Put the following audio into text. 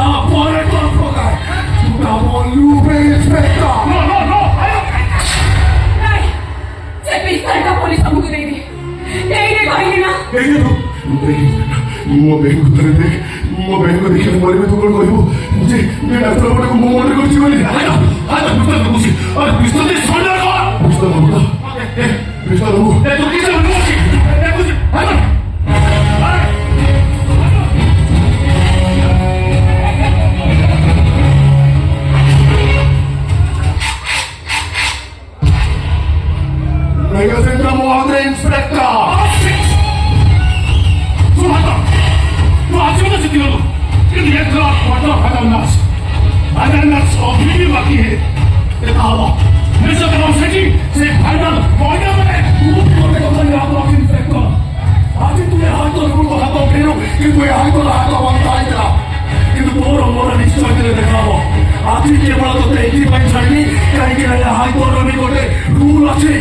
Pare con fuoco! Siamo lupe inspector! No! নাই যে পিস্তলটা police আমাকে দিয়ে দে এই রে কইলি না এই যে ମୋ ବେଗକୁ ଥରେ ଦେଖ ମୋ ବେଗକୁ ଦେଖିଲେ ମରିବେ ତୁ କ'ଣ କହିବୁ ଯେ ଡାକ୍ତର ଗୋଟେ ମୋ ମନେ କରୁଛି ବୋଲି Inspector! কিন্তু একটা কথা ভাগান্নাস ভাগান্নাস অভিনয় বাকি এটা হলো মিস্টার রমসেটি সে ফাইনাল পয়েন্ট মানে খুব করে কথা আপনার ইন্সপেক্টর আজ তুই হয়তো রুলো হাত ফেরো কিন্তু এই হয়তো হাত বাঁধাই না কিন্তু তোর মনে নিশ্চয় করে দেখাবো আজ কেবল তো এইটি পাই ছাড়ি কারণ হয়তো রবি কোটে রুল আছে